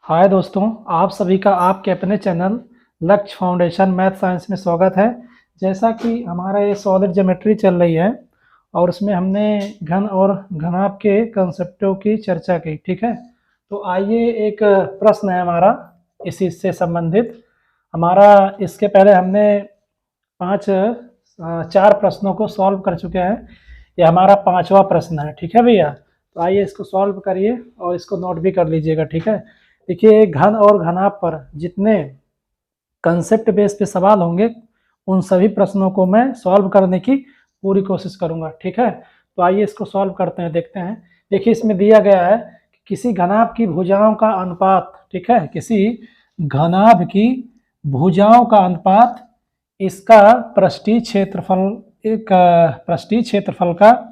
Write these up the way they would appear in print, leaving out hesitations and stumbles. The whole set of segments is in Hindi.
हाय दोस्तों, आप सभी का आपके अपने चैनल लक्ष्य फाउंडेशन मैथ साइंस में स्वागत है। जैसा कि हमारा ये सॉलिड ज्योमेट्री चल रही है और उसमें हमने घन और घनाभ के कंसेप्टों की चर्चा की, ठीक है। तो आइए एक प्रश्न है हमारा इसी से संबंधित। हमारा इसके पहले हमने चार प्रश्नों को सॉल्व कर चुके हैं। ये हमारा पांचवा प्रश्न है, ठीक है भैया। तो आइए इसको सॉल्व करिए और इसको नोट भी कर लीजिएगा, ठीक है। देखिए, घन और घनाभ पर जितने कंसेप्ट बेस पे सवाल होंगे उन सभी प्रश्नों को मैं सॉल्व करने की पूरी कोशिश करूंगा, ठीक है। तो आइए इसको सॉल्व करते हैं, देखते हैं। देखिए, इसमें दिया गया है कि किसी घनाभ की भुजाओं का अनुपात, ठीक है, किसी घनाभ की भुजाओं का अनुपात इसका पृष्ठीय क्षेत्रफल, एक पृष्ठीय क्षेत्रफल का,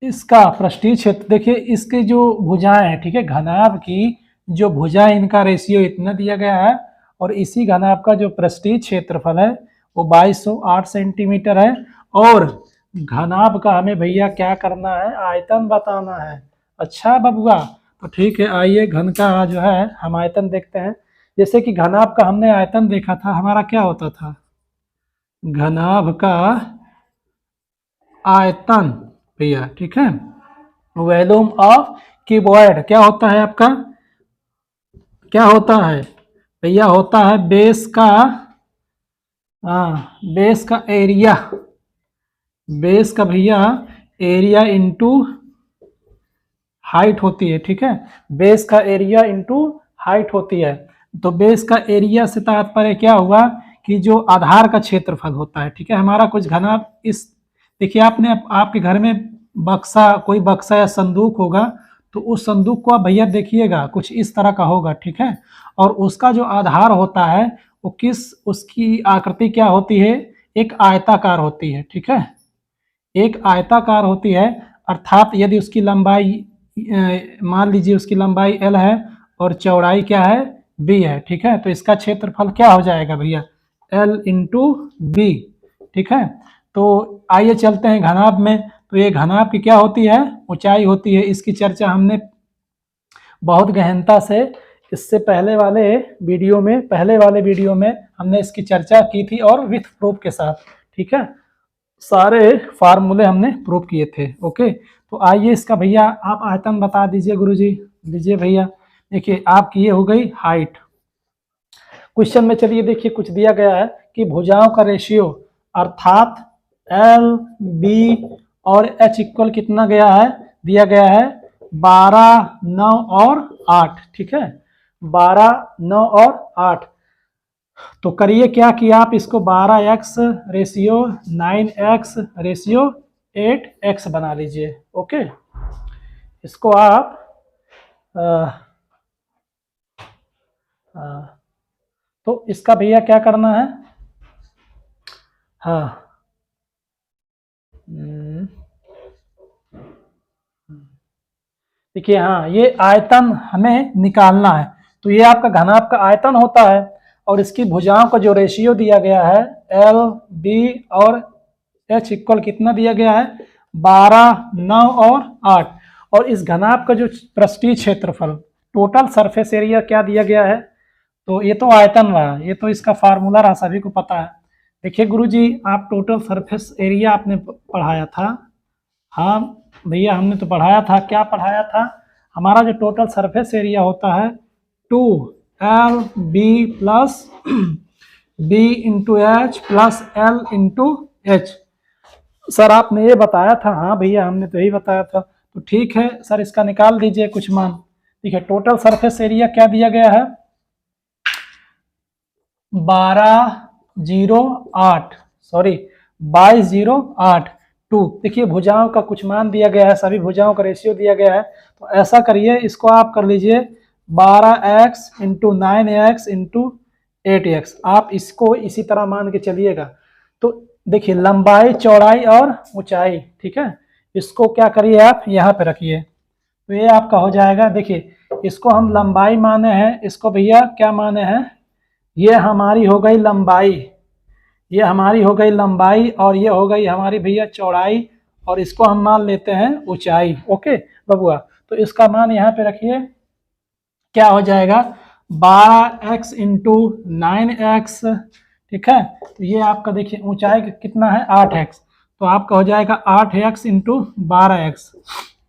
इसका पृष्ठीय क्षेत्र, देखिए इसके जो भुजाएं हैं, ठीक है, घनाभ की जो भुजाएं, इनका रेशियो इतना दिया गया है और इसी घनाभ का जो पृष्ठीय क्षेत्रफल है वो 2208 सेंटीमीटर है। और घनाभ का हमें भैया क्या करना है, आयतन बताना है। अच्छा बबुआ, तो ठीक है, आइए घन का जो है हम आयतन देखते हैं। जैसे कि घनाभ का हमने आयतन देखा था, हमारा क्या होता था, घनाभ का आयतन भैया, ठीक है, वॉल्यूम ऑफ क्यूबॉइड क्या होता है आपका, क्या होता है भैया, होता है बेस का, बेस का एरिया, बेस का भैया एरिया इंटू हाइट होती है, ठीक है। बेस का एरिया इंटू हाइट होती है। तो बेस का एरिया से तात्पर्य क्या हुआ कि जो आधार का क्षेत्रफल होता है, ठीक है। हमारा कुछ घनाभ इस, देखिए आपने आपके घर में बक्सा, कोई बक्सा या संदूक होगा, तो उस संदूक को आप भैया देखिएगा कुछ इस तरह का होगा, ठीक है। और उसका जो आधार होता है वो किस, उसकी आकृति क्या होती है, एक आयताकार होती है, ठीक है, एक आयताकार होती है। अर्थात यदि उसकी लंबाई, मान लीजिए उसकी लंबाई l है और चौड़ाई क्या है, b है, ठीक है। तो इसका क्षेत्रफल क्या हो जाएगा भैया, l इंटू बी, ठीक है। तो आइए चलते हैं घनाभ में। तो ये घनाभ की क्या होती है, ऊंचाई होती है। इसकी चर्चा हमने बहुत गहनता से इससे पहले वाले वीडियो में हमने इसकी चर्चा की थी और विथ प्रूफ के साथ, ठीक है। सारे फार्मूले हमने प्रूव किए थे, ओके। तो आइए इसका भैया आप आयतन बता दीजिए गुरुजी, दीजिए भैया। देखिए आपकी ये हो गई हाइट। क्वेश्चन में चलिए देखिए कुछ दिया गया है कि भुजाओं का रेशियो, अर्थात एल बी और एच इक्वल कितना गया है, दिया गया है 12, 9 और 8, ठीक है, 12, 9 और 8। तो करिए क्या कि आप इसको 12x ratio 9x ratio 8x बना लीजिए, ओके। इसको आप तो इसका भैया क्या करना है, हाँ, देखिए, हाँ, ये आयतन हमें निकालना है। तो ये आपका घनाभ का आयतन होता है और इसकी भुजाओं का जो रेशियो दिया गया है एल बी और एच इक्वल कितना दिया गया है, 12, 9 और 8। और इस घनाभ का जो पृष्ठीय क्षेत्रफल, टोटल सरफेस एरिया क्या दिया गया है, तो ये तो आयतन रहा, ये तो इसका फार्मूला रहा, सभी को पता है। देखिए गुरुजी, आप टोटल सरफेस एरिया आपने पढ़ाया था, हाँ भैया हमने तो पढ़ाया था, क्या पढ़ाया था, हमारा जो टोटल सरफेस एरिया होता है 2l b plus b into H plus l into H. Sir आपने ये बताया था, हाँ भैया हमने तो यही बताया था। तो ठीक है सर, इसका निकाल दीजिए कुछ मान। ठीक है, टोटल सरफेस एरिया क्या दिया गया है, 1208, सॉरी 2208 2। देखिए भुजाओं का कुछ मान दिया गया है, सभी भुजाओं का रेशियो दिया गया है। तो ऐसा करिए, इसको आप कर लीजिए 12x into 9x into 8x, आप इसको इसी तरह मान के चलिएगा। तो देखिए लंबाई, चौड़ाई और ऊंचाई, ठीक है, इसको क्या करिए आप यहाँ पे रखिए, तो ये आपका हो जाएगा। देखिए इसको हम लंबाई माने हैं, इसको भैया क्या माने हैं, ये हमारी हो गई लंबाई, ये हमारी हो गई लंबाई और ये हो गई हमारी भैया चौड़ाई, और इसको हम मान लेते हैं ऊंचाई, ओके बबुआ। तो इसका मान यहाँ पे रखिए क्या हो जाएगा 12x इंटू 9x, ठीक है। तो ये आपका देखिए ऊंचाई कितना है 8x, तो आपका हो जाएगा 8x इंटू 12x,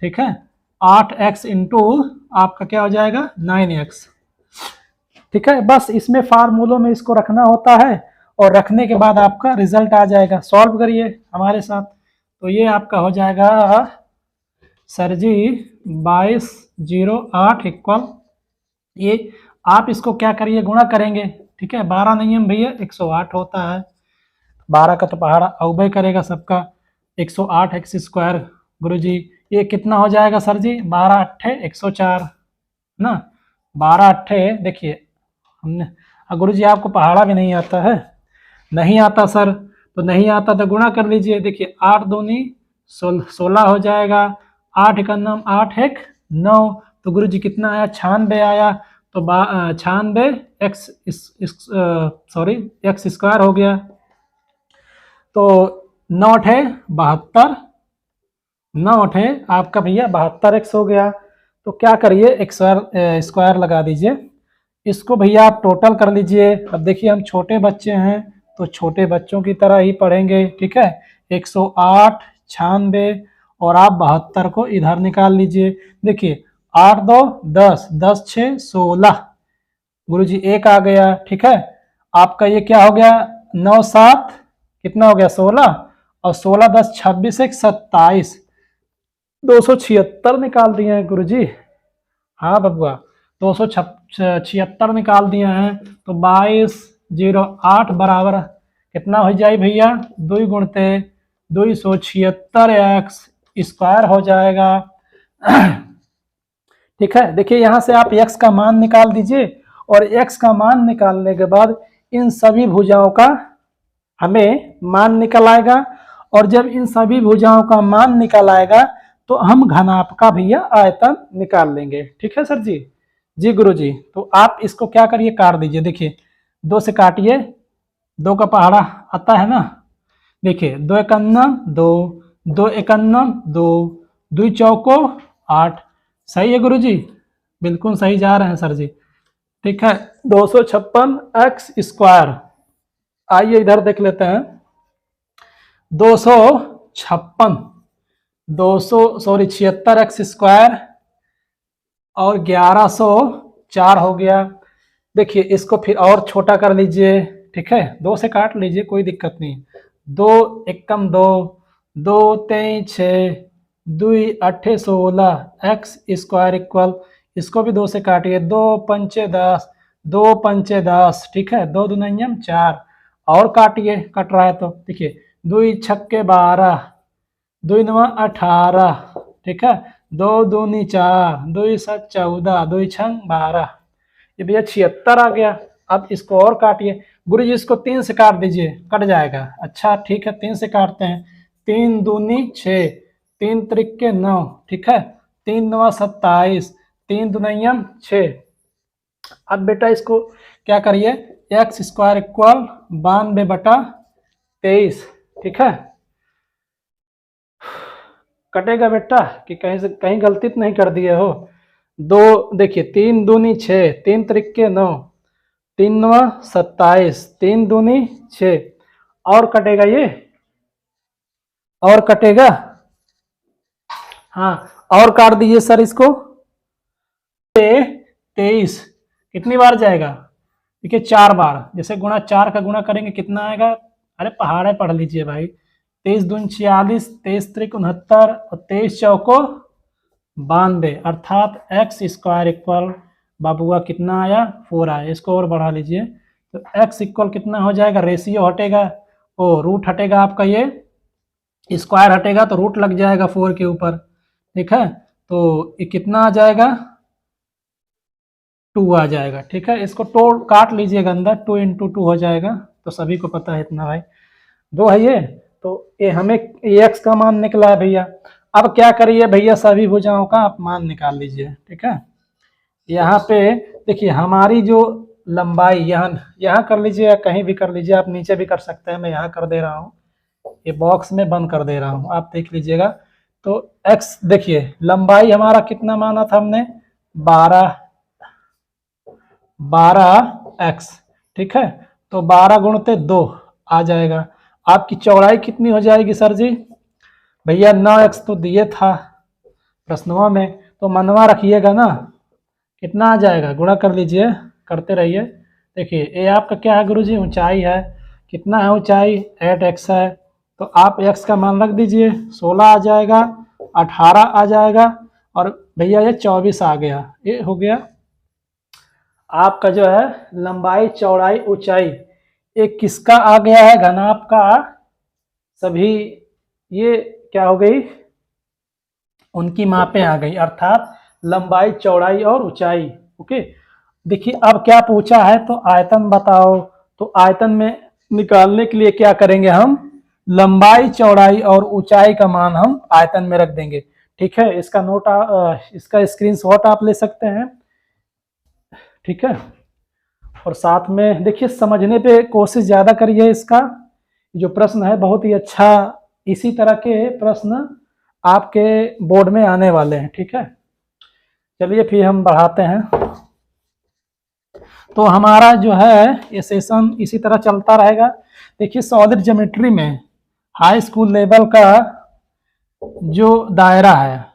ठीक है। 8x इंटू आपका क्या हो जाएगा 9x, ठीक है। बस इसमें फार्मूलों में इसको रखना होता है और रखने के बाद आपका रिजल्ट आ जाएगा। सॉल्व करिए हमारे साथ। तो ये आपका हो जाएगा सर जी 2208 इक्वल, ये आप इसको क्या करिए गुणा करेंगे, ठीक है। 12 नहीं है भैया 108 होता है, 12 का तो पहाड़ा अवय करेगा सबका, 108 एक्स स्क्वायर। गुरु जी ये कितना हो जाएगा सर जी 12 अट्ठे 104 ना, 12 अट्ठे देखिए हमने, गुरु जी आपको पहाड़ा भी नहीं आता है, नहीं आता सर, तो नहीं आता तो गुणा कर लीजिए। देखिए 8 दूनी 16 हो जाएगा, 8 एक 8 एक 9, तो गुरु जी कितना आया 96 आया। तो 96 एक्स सॉरी एक्स स्क्वायर हो गया, तो 9 है 72, 9 है आपका भैया 72x हो गया। तो क्या करिए एक स्क्वायर लगा दीजिए, इसको भैया आप टोटल कर लीजिए। अब देखिए हम छोटे बच्चे हैं तो छोटे बच्चों की तरह ही पढ़ेंगे, ठीक है। 108 96 और आप 72 को इधर निकाल लीजिए। देखिए 8 2 10, 10 6 16, गुरुजी 1 आ गया, ठीक है। आपका ये क्या हो गया 9 7 कितना हो गया 16, और 16 10 26 1 27, 276 निकाल दिए हैं गुरुजी। हाँ बबुआ 276 निकाल दिए हैं। तो 2208 बराबर कितना हो जाए भैया 2 गुणते 276x स्क्वायर हो जाएगा। ठीक है, देखिए यहाँ से आप x का मान निकाल दीजिए और x का मान निकालने के बाद इन सभी भुजाओं का हमें मान निकल आएगा, और जब इन सभी भुजाओं का मान निकल आएगा तो हम घनाभ का भैया आयतन निकाल लेंगे। ठीक है सर जी। जी गुरु जी, तो आप इसको क्या करिए काट दीजिए। देखिए 2 से काटिए, 2 का पहाड़ा आता है ना। देखिए 2 एकन्नम 2, 2 एकन्नम 2, 2 चौको 8। सही है गुरु जी, बिल्कुल सही जा रहे हैं सर जी। ठीक है 256x स्क्वायर, आइए इधर देख लेते हैं। 76x स्क्वायर और 1104 हो गया। देखिए इसको फिर और छोटा कर लीजिए, ठीक है 2 से काट लीजिए कोई दिक्कत नहीं। 2 एकम 2, 2 3 6, 2 8 16 एक्स स्क्वायर इक्वल, इसको भी 2 से काटिए। 2 पंचे 10, 2 पंचे 10, ठीक है 2 दूनियम 4, और काटिए कट रहा है तो। देखिए 2 छक्के 12, 2 नवा 18, ठीक है 2 दूनी 4, 2 7 14, 2 छंग 12, ये भैया 76 आ गया। अब इसको और काटिए। गुरु जी इसको 3 से काट दीजिए, कट जाएगा। अच्छा ठीक है 3 से काटते हैं। 3 दूनी 6, 3 त्रिके 9, ठीक है 3 नवा 27, 3 दुनियम 6। अब बेटा इसको क्या करिए, एक्स स्क्वायर इक्वल 92/23, ठीक है। कटेगा बेटा कि कहीं से कहीं गलती तो नहीं कर दिए हो। 2 देखिए 3 दूनी 6, 3 त्रिके 9, 3 नवा 27, 3 दूनी 6, और कटेगा ये, और कटेगा। हाँ और काट दीजिए सर इसको। 23 कितनी बार जाएगा, देखिए 4 बार। जैसे गुणा 4 का गुणा करेंगे कितना आएगा, अरे पहाड़े पढ़ लीजिए भाई। 23 दून 46, 23 त्रिक 69 और 23 चौको 92, अर्थात एक्स स्क्वायर इक्वल बाबुआ कितना आया 4 आया। इसको और बढ़ा लीजिए तो एक्स इक्वल कितना हो जाएगा, रेशियो हटेगा ओ रूट हटेगा आपका, ये स्क्वायर हटेगा तो रूट लग जाएगा 4 के ऊपर, ठीक है। तो ये कितना आ जाएगा 2 आ जाएगा, ठीक है। इसको काट लीजिएगा अंदर, 2 × 2 हो जाएगा, तो सभी को पता है इतना भाई 2 है ये। तो ये हमें एक्स का मान निकला है भैया। अब क्या करिए भैया सभी भुजाओं का आप मान निकाल लीजिए, ठीक है। यहाँ पे देखिए हमारी जो लंबाई यहाँ कर लीजिए या कहीं भी कर लीजिए, आप नीचे भी कर सकते हैं, मैं यहाँ कर दे रहा हूँ, ये बॉक्स में बंद कर दे रहा हूँ, आप देख लीजिएगा। तो x देखिए लंबाई हमारा कितना माना था हमने 12, 12x, ठीक है। तो 12 गुणते 2 आ जाएगा। आपकी चौड़ाई कितनी हो जाएगी सर जी? भैया 9x तो दिए था प्रश्नों में, तो मनवा रखिएगा ना, कितना आ जाएगा, गुणा कर लीजिए, करते रहिए। देखिए ये आपका क्या है गुरुजी, ऊंचाई है, कितना है ऊंचाई, 8x है, तो आप x का मान रख दीजिए, 16 आ जाएगा, 18 आ जाएगा, और भैया ये 24 आ गया। ये हो गया आपका जो है लंबाई चौड़ाई ऊंचाई। ये किसका आ गया है, घनाभ का सभी, ये क्या हो गई, उनकी मापें आ गई, अर्थात लंबाई चौड़ाई और ऊंचाई। ओके, देखिए अब क्या पूछा है, तो आयतन बताओ। तो आयतन में निकालने के लिए क्या करेंगे हम, लंबाई चौड़ाई और ऊंचाई का मान हम आयतन में रख देंगे। ठीक है, इसका नोट इसका स्क्रीनशॉट आप ले सकते हैं, ठीक है। और साथ में देखिए समझने पे कोशिश ज्यादा करिए, इसका जो प्रश्न है बहुत ही अच्छा, इसी तरह के प्रश्न आपके बोर्ड में आने वाले हैं, ठीक है। चलिए फिर हम बढ़ाते हैं। तो हमारा जो है ये सेशन इसी तरह चलता रहेगा। देखिए सॉलिड ज्योमेट्री में हाई स्कूल लेवल का जो दायरा है,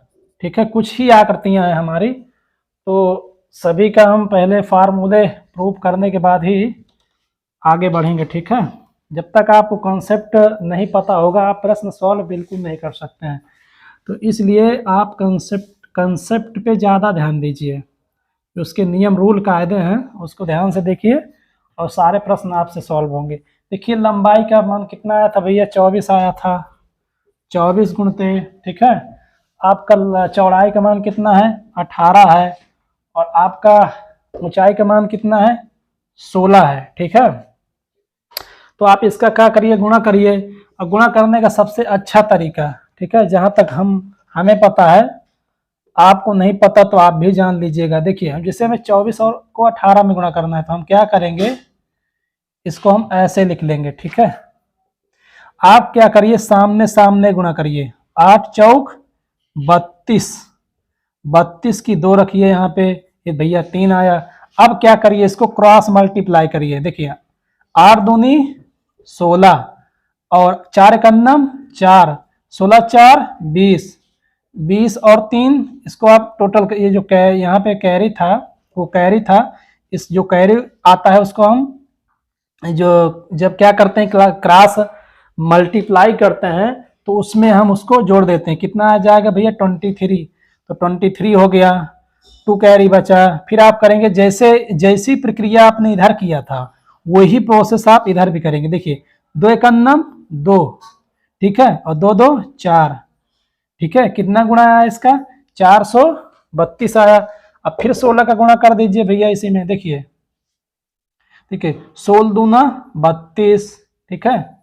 ठीक है, कुछ ही आकृतियां हैं हमारी, तो सभी का हम पहले फार्मूले प्रूव करने के बाद ही आगे बढ़ेंगे, ठीक है। जब तक आपको कॉन्सेप्ट नहीं पता होगा आप प्रश्न सॉल्व बिल्कुल नहीं कर सकते हैं। तो इसलिए आप कंसेप्ट पे ज़्यादा ध्यान दीजिए, जो उसके नियम रूल कायदे हैं उसको ध्यान से देखिए और सारे प्रश्न आपसे सॉल्व होंगे। देखिए लंबाई का मान कितना आया था भैया, 24 आया था, 24 गुणते, ठीक है। आपका चौड़ाई का मान कितना है, 18 है, और आपका ऊंचाई का मान कितना है, 16 है, ठीक है। तो आप इसका क्या करिए, गुणा करिए, और गुणा करने का सबसे अच्छा तरीका, ठीक है, जहां तक हमें पता है, आपको नहीं पता तो आप भी जान लीजिएगा। देखिए हम जैसे हमें 24 और को 18 में गुणा करना है, तो हम क्या करेंगे, इसको हम ऐसे लिख लेंगे, ठीक है। आप क्या करिए, सामने सामने गुणा करिए, 8 चौक 32, 32 की 2 रखिए यहाँ पे, ये भैया 3 आया। अब क्या करिए, इसको क्रॉस मल्टीप्लाई करिए। देखिए 8 दूनी 16, और 4 कन्नम 4, 16 4 20, 20 और 3, इसको आप टोटल, ये जो यहाँ पे कैरी था वो कैरी था, इस जो कैरी आता है उसको हम जो जब क्या करते हैं क्रॉस मल्टीप्लाई करते हैं तो उसमें हम उसको जोड़ देते हैं। कितना आ जाएगा भैया, 23, तो 23 हो गया, 2 कैरी बचा। फिर आप करेंगे जैसी प्रक्रिया आपने इधर किया था वही प्रोसेस आप इधर भी करेंगे। देखिए 2 एकन्नम 2, ठीक है, और 2 2 4, ठीक है। कितना गुणा आया इसका, 432 आया। अब फिर 16 का गुणा कर दीजिए भैया इसी में, देखिए, ठीक है, 16 दूना 32, ठीक है,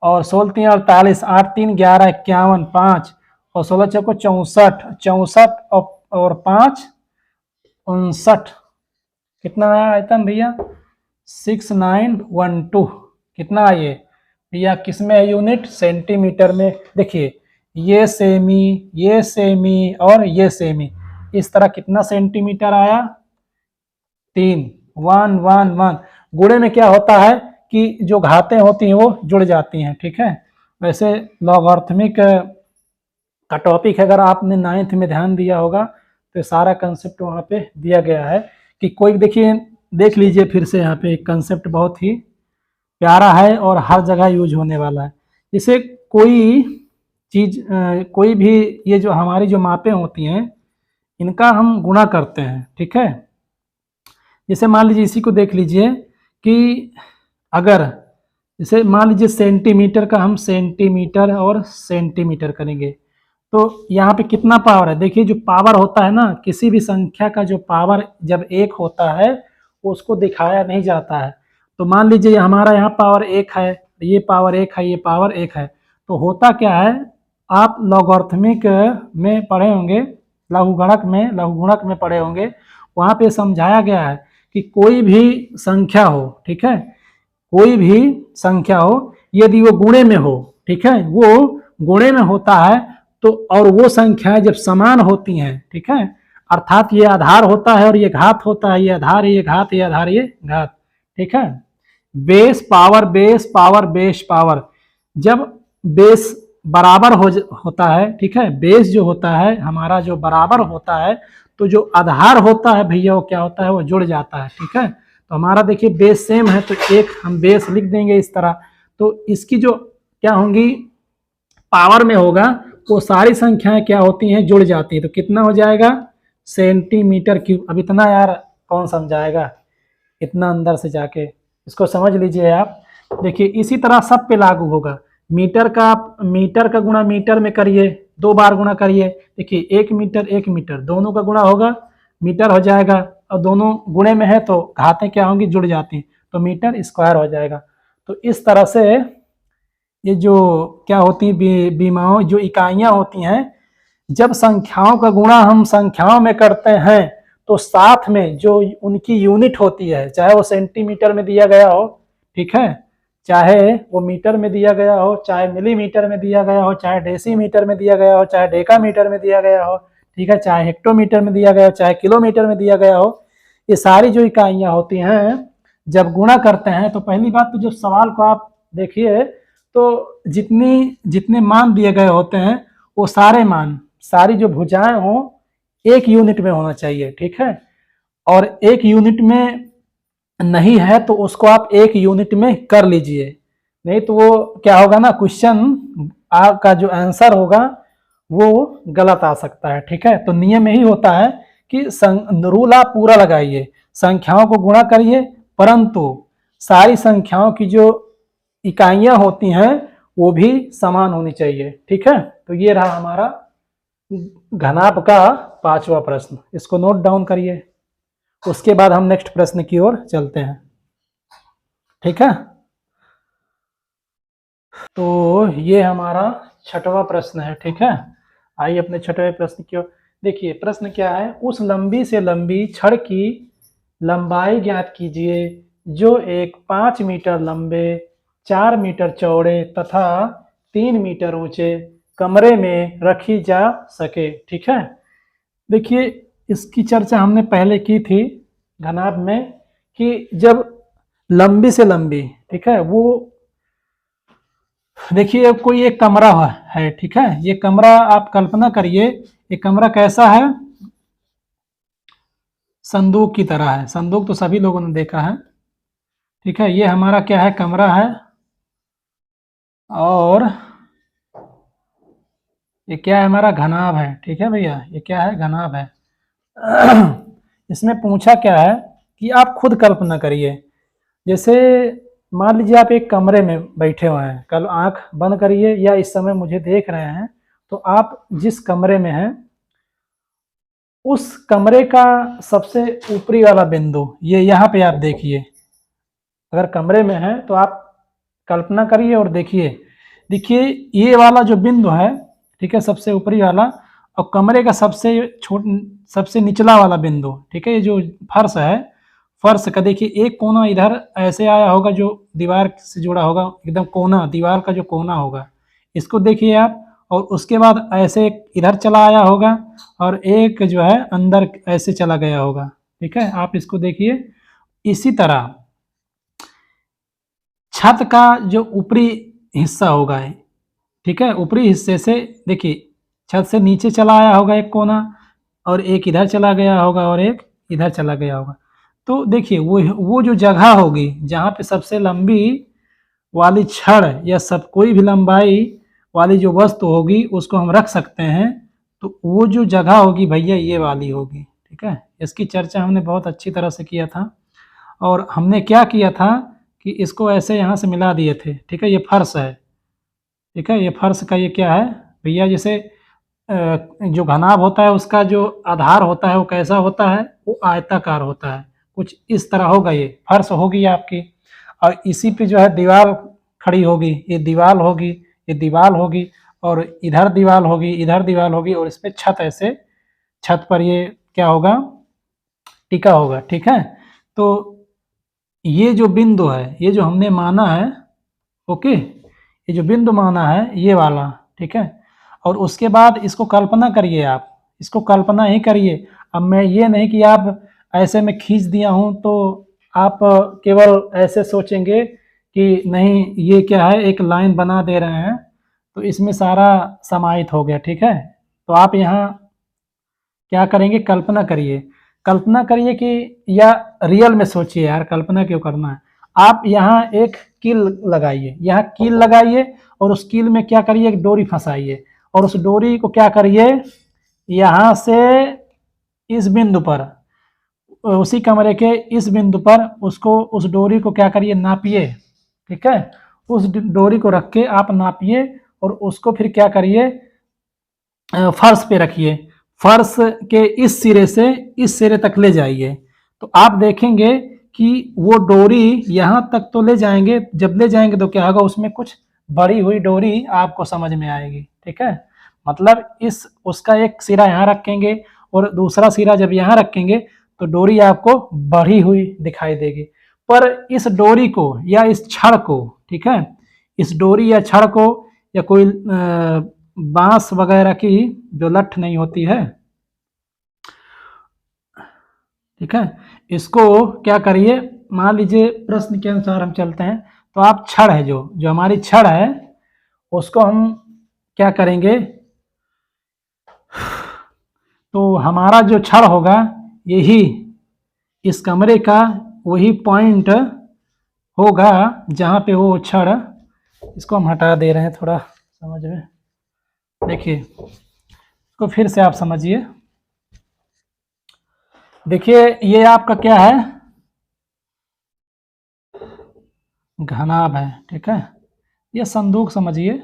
और 16 3 48, 8 3 11 51, 5 और 16 चौको 64, 64 और 5 59, कितना आया आयतन भैया, 6912। कितना है ये भैया, किसमें है यूनिट, सेंटीमीटर में। देखिए ये सेमी और ये सेमी, इस तरह कितना सेंटीमीटर आया, 3 1 1 1। गुणे में क्या होता है कि जो घातें होती हैं वो जुड़ जाती हैं, ठीक है। वैसे लॉगरिथमिक का टॉपिक अगर आपने 9th में ध्यान दिया होगा तो सारा कंसेप्ट वहाँ पे दिया गया है कि कोई, देखिए देख लीजिए फिर से, यहाँ पे एक कंसेप्ट बहुत ही प्यारा है और हर जगह यूज होने वाला है। जैसे कोई चीज कोई भी, ये जो हमारी जो मापें होती हैं इनका हम गुणा करते हैं, ठीक है। जैसे मान लीजिए इसी को देख लीजिए कि अगर जैसे मान लीजिए सेंटीमीटर का हम सेंटीमीटर और सेंटीमीटर करेंगे, तो यहाँ पे कितना पावर है, देखिए जो पावर होता है ना, किसी भी संख्या का जो पावर जब 1 होता है उसको दिखाया नहीं जाता है। तो मान लीजिए हमारा यहाँ पावर 1 है, ये पावर 1 है, ये पावर 1 है, तो होता क्या है, आप लॉगरिथमिक में पढ़े होंगे, लघुगणक में पढ़े होंगे, वहाँ पे समझाया गया है कि कोई भी संख्या हो, ठीक है, कोई भी संख्या हो, यदि वो गुणे में हो, ठीक है, वो गुणे में होता है तो, और वो संख्याएं जब समान होती हैं, ठीक है, अर्थात ये आधार होता है और ये घात होता है, ये आधार, ये घात, ये आधार, ये घात, ठीक है। Base power base power base power, जब बेस बराबर होता है, ठीक है, बेस जो होता है हमारा जो बराबर होता है, तो जो आधार होता है भैया वो क्या होता है, वो जुड़ जाता है, ठीक है। तो हमारा देखिए बेस सेम है तो एक हम बेस लिख देंगे इस तरह, तो इसकी जो क्या होंगी पावर में होगा वो सारी संख्याएं क्या होती हैं, जुड़ जाती है। तो कितना हो जाएगा, सेंटीमीटर क्यूब। अब इतना यार कौन समझाएगा, इतना अंदर से जाके इसको समझ लीजिए आप। देखिए इसी तरह सब पे लागू होगा। मीटर का गुणा मीटर में करिए, 2 बार गुणा करिए, देखिए 1 मीटर दोनों का गुणा होगा, मीटर हो जाएगा, और दोनों गुणे में है तो घातें क्या होंगी, जुड़ जाती हैं, तो मीटर स्क्वायर हो जाएगा। तो इस तरह से ये जो क्या होती हैं बीमाओं जो इकाइयां होती हैं, जब संख्याओं का गुणा हम संख्याओं में करते हैं तो साथ में जो उनकी यूनिट होती है, चाहे वो सेंटीमीटर में दिया गया हो, ठीक है, चाहे वो मीटर में दिया गया हो, चाहे मिलीमीटर में दिया गया हो, चाहे डेसीमीटर में दिया गया हो, चाहे डेकामीटर में दिया गया हो, ठीक है, चाहे हेक्टोमीटर में दिया गया हो, चाहे किलोमीटर में दिया गया हो, ये सारी जो इकाइयां होती हैं जब गुणा करते हैं तो पहली बात तो जो सवाल को आप देखिए तो जितने मान दिए गए होते हैं वो सारे मान, सारी जो भुजाएं हो एक यूनिट में होना चाहिए, ठीक है। और एक यूनिट में नहीं है तो उसको आप एक यूनिट में कर लीजिए, नहीं तो वो क्या होगा ना, क्वेश्चन आपका जो आंसर होगा वो गलत आ सकता है, ठीक है। तो नियम यही होता है कि रूल आप पूरा लगाइए, संख्याओं को गुणा करिए, परंतु सारी संख्याओं की जो इकाइयां होती हैं वो भी समान होनी चाहिए, ठीक है। तो ये रहा हमारा घनाभ का 5वां प्रश्न, इसको नोट डाउन करिए, उसके बाद हम नेक्स्ट प्रश्न की ओर चलते हैं, ठीक है। तो ये हमारा 6वां प्रश्न है, ठीक है। आइए अपने 6वें प्रश्न की ओर। देखिए प्रश्न क्या है, उस लंबी से लंबी छड़ की लंबाई ज्ञात कीजिए जो एक 5 मीटर लंबे, 4 मीटर चौड़े तथा 3 मीटर ऊंचे कमरे में रखी जा सके, ठीक है। देखिए इसकी चर्चा हमने पहले की थी घनाभ में कि जब लंबी से लंबी, ठीक है, वो देखिए कोई एक कमरा है, ठीक है, ये कमरा आप कल्पना करिए, ये कमरा कैसा है, संदूक की तरह है। संदूक तो सभी लोगों ने देखा है, ठीक है। ये हमारा क्या है, कमरा है, और ये क्या है, हमारा घनाभ है, ठीक है भैया, ये क्या है, घनाभ है। इसमें पूछा क्या है कि आप खुद कल्पना करिए, जैसे मान लीजिए आप एक कमरे में बैठे हुए हैं, कल आंख बंद करिए या इस समय मुझे देख रहे हैं, तो आप जिस कमरे में हैं उस कमरे का सबसे ऊपरी वाला बिंदु ये यहाँ पे आप देखिए, अगर कमरे में है तो आप कल्पना करिए और देखिए, देखिए ये वाला जो बिंदु है, ठीक है, सबसे ऊपरी वाला, और कमरे का सबसे निचला वाला बिंदु, ठीक है, ये जो फर्श है, फर्श का देखिए एक कोना इधर ऐसे आया होगा जो दीवार से जुड़ा होगा, एकदम कोना, दीवार का जो कोना होगा, इसको देखिए आप, और उसके बाद ऐसे इधर चला आया होगा और एक जो है अंदर ऐसे चला गया होगा, ठीक है, आप इसको देखिए। इसी तरह छत का जो ऊपरी हिस्सा होगा, ठीक है, ऊपरी हिस्से से देखिए छत से नीचे चला आया होगा एक कोना, और एक इधर चला गया होगा और एक इधर चला गया होगा। तो देखिए वो जो जगह होगी जहाँ पे सबसे लंबी वाली छड़ या सब कोई भी लंबाई वाली जो वस्तु होगी उसको हम रख सकते हैं, तो वो जो जगह होगी भैया ये वाली होगी, ठीक है। इसकी चर्चा हमने बहुत अच्छी तरह से किया था, और हमने क्या किया था कि इसको ऐसे यहाँ से मिला दिए थे, ठीक है, ये फर्श है, ठीक है, ये फर्श का ये क्या है भैया, जैसे जो घनाभ होता है उसका जो आधार होता है वो कैसा होता है, वो आयताकार होता है, कुछ इस तरह होगा, ये फर्श होगी आपकी, और इसी पे जो है दीवार खड़ी होगी, ये दीवार होगी, ये दीवार होगी, और इधर दीवार होगी, इधर दीवार होगी, और इस पर छत ऐसे, छत पर ये क्या होगा, टिका होगा, ठीक है। तो ये जो बिंदु है, ये जो हमने माना है, ओके, ये जो बिंदु माना है ये वाला, ठीक है, और उसके बाद इसको कल्पना करिए आप, इसको कल्पना ही करिए, अब मैं ये नहीं कि आप ऐसे में खींच दिया हूं तो आप केवल ऐसे सोचेंगे कि नहीं ये क्या है, एक लाइन बना दे रहे हैं तो इसमें सारा समाहित हो गया, ठीक है। तो आप यहाँ क्या करेंगे, कल्पना करिए, कल्पना करिए कि, या रियल में सोचिए यार, कल्पना क्यों करना है। आप यहाँ एक कील लगाइए, यहाँ कील लगाइए और उस कील में क्या करिए, एक डोरी फंसाइए और उस डोरी को क्या करिए, यहाँ से इस बिंदु पर, उसी कमरे के इस बिंदु पर उसको, उस डोरी को क्या करिए, नापिए, ठीक है। उस डोरी को रख के आप नापिए और उसको फिर क्या करिए, फर्श पे रखिए, फर्श के इस सिरे से इस सिरे तक ले जाइए। तो आप देखेंगे कि वो डोरी यहाँ तक तो ले जाएंगे, जब ले जाएंगे तो क्या होगा, उसमें कुछ बड़ी हुई डोरी आपको समझ में आएगी, ठीक है। मतलब इस उसका एक सिरा यहाँ रखेंगे और दूसरा सिरा जब यहाँ रखेंगे तो डोरी आपको बढ़ी हुई दिखाई देगी। पर इस डोरी को या इस छड़ को, ठीक है, इस डोरी या छड़ को या कोई बांस वगैरह की जो लठ नहीं होती है, ठीक है, इसको क्या करिए, मान लीजिए प्रश्न के अनुसार हम चलते हैं, तो आप छड़ है, जो जो हमारी छड़ है उसको हम क्या करेंगे, तो हमारा जो छड़ होगा यही इस कमरे का वही पॉइंट होगा जहाँ पे वो छड़, इसको हम हटा दे रहे हैं थोड़ा समझ में, देखिए इसको फिर से आप समझिए। देखिए ये आपका क्या है, घनाभ है, ठीक है। ये संदूक समझिए,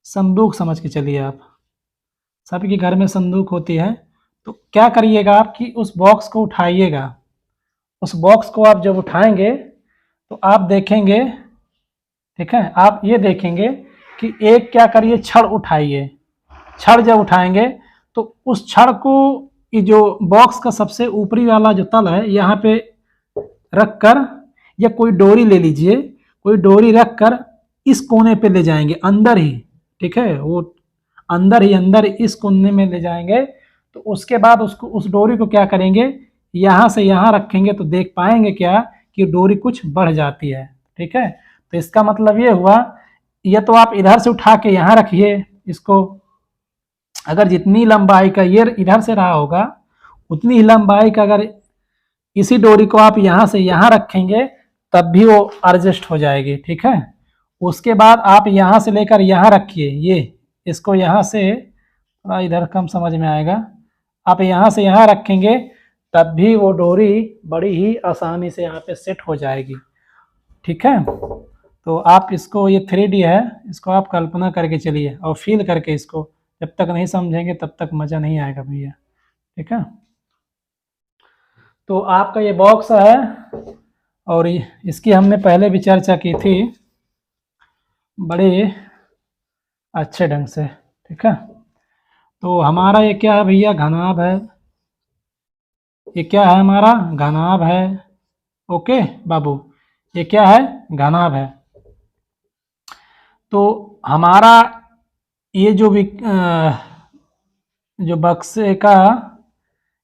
संदूक समझ के चलिए आप, सबके घर में संदूक होती है। तो क्या करिएगा आप कि उस बॉक्स को उठाइएगा, उस बॉक्स को आप जब उठाएंगे तो आप देखेंगे, ठीक है, आप ये देखेंगे कि एक क्या करिए, छड़ उठाइए, छड़ जब उठाएंगे तो उस छड़ को, ये जो बॉक्स का सबसे ऊपरी वाला जो तल है यहाँ पे रख कर, या कोई डोरी ले लीजिए, कोई डोरी रख कर इस कोने पे ले जाएंगे अंदर ही, ठीक है, वो अंदर ही अंदर इस कोने में ले जाएंगे। तो उसके बाद उसको, उस डोरी को क्या करेंगे, यहाँ से यहाँ रखेंगे तो देख पाएंगे क्या कि डोरी कुछ बढ़ जाती है, ठीक है। तो इसका मतलब ये हुआ, ये तो आप इधर से उठा के यहाँ रखिए इसको, अगर जितनी लंबाई का ये इधर से रहा होगा उतनी ही लंबाई का अगर इसी डोरी को आप यहाँ से यहाँ रखेंगे तब भी वो एडजस्ट हो जाएगी, ठीक है। उसके बाद आप यहाँ से लेकर यहाँ रखिए, ये इसको यहाँ से थोड़ा इधर कम समझ में आएगा, आप यहाँ से यहाँ रखेंगे तब भी वो डोरी बड़ी ही आसानी से यहाँ पे सेट हो जाएगी, ठीक है। तो आप इसको, ये 3D है, इसको आप कल्पना करके चलिए और फील करके इसको, जब तक नहीं समझेंगे तब तक मज़ा नहीं आएगा भैया, ठीक है। तो आपका ये बॉक्स है और इसकी हमने पहले भी चर्चा की थी बड़े अच्छे ढंग से, ठीक है। तो हमारा ये क्या है भैया, घनाभ है, ये क्या है हमारा, घनाभ है, ओके बाबू, ये क्या है, घनाभ है। तो हमारा ये जो भी जो बक्से का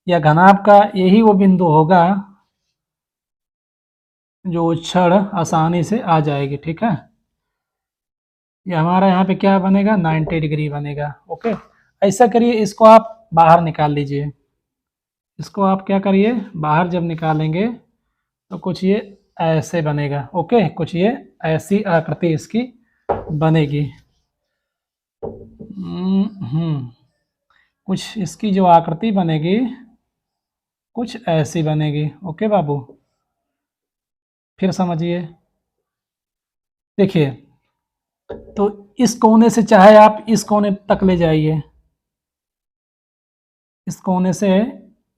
या घनाभ का यही वो बिंदु होगा जो छड़ आसानी से आ जाएगी, ठीक है। ये हमारा यहाँ पे क्या बनेगा, 90 डिग्री बनेगा, ओके। ऐसा करिए, इसको आप बाहर निकाल लीजिए, इसको आप क्या करिए, बाहर जब निकालेंगे तो कुछ ये ऐसे बनेगा, ओके, कुछ ये ऐसी आकृति इसकी बनेगी। कुछ इसकी जो आकृति बनेगी कुछ ऐसी बनेगी, ओके बाबू, फिर समझिए। देखिए, तो इस कोने से चाहे आप इस कोने तक ले जाइए, इस कोने से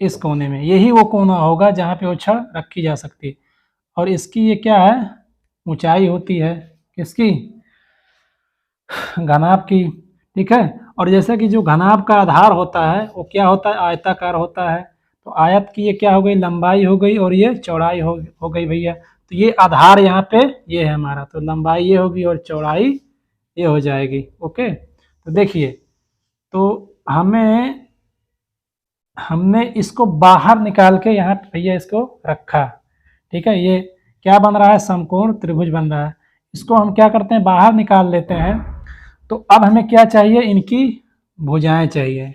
इस कोने में, यही वो कोना होगा जहाँ पे वो छड़ रखी जा सकती है। और इसकी ये क्या है, ऊंचाई होती है किसकी, घनाभ की, ठीक है। और जैसे कि जो घनाभ का आधार होता है वो क्या होता है, आयताकार होता है। तो आयत की ये क्या हो गई, लंबाई हो गई और ये चौड़ाई हो गई भैया। तो ये आधार यहाँ पे ये है हमारा, तो लंबाई ये होगी और चौड़ाई ये हो जाएगी, ओके। तो देखिए, तो हमें हमने इसको बाहर निकाल के यहाँ भैया इसको रखा, ठीक है। ये क्या बन रहा है, समकोण त्रिभुज बन रहा है। इसको हम क्या करते हैं, बाहर निकाल लेते हैं। तो अब हमें क्या चाहिए, इनकी भुजाएं चाहिए,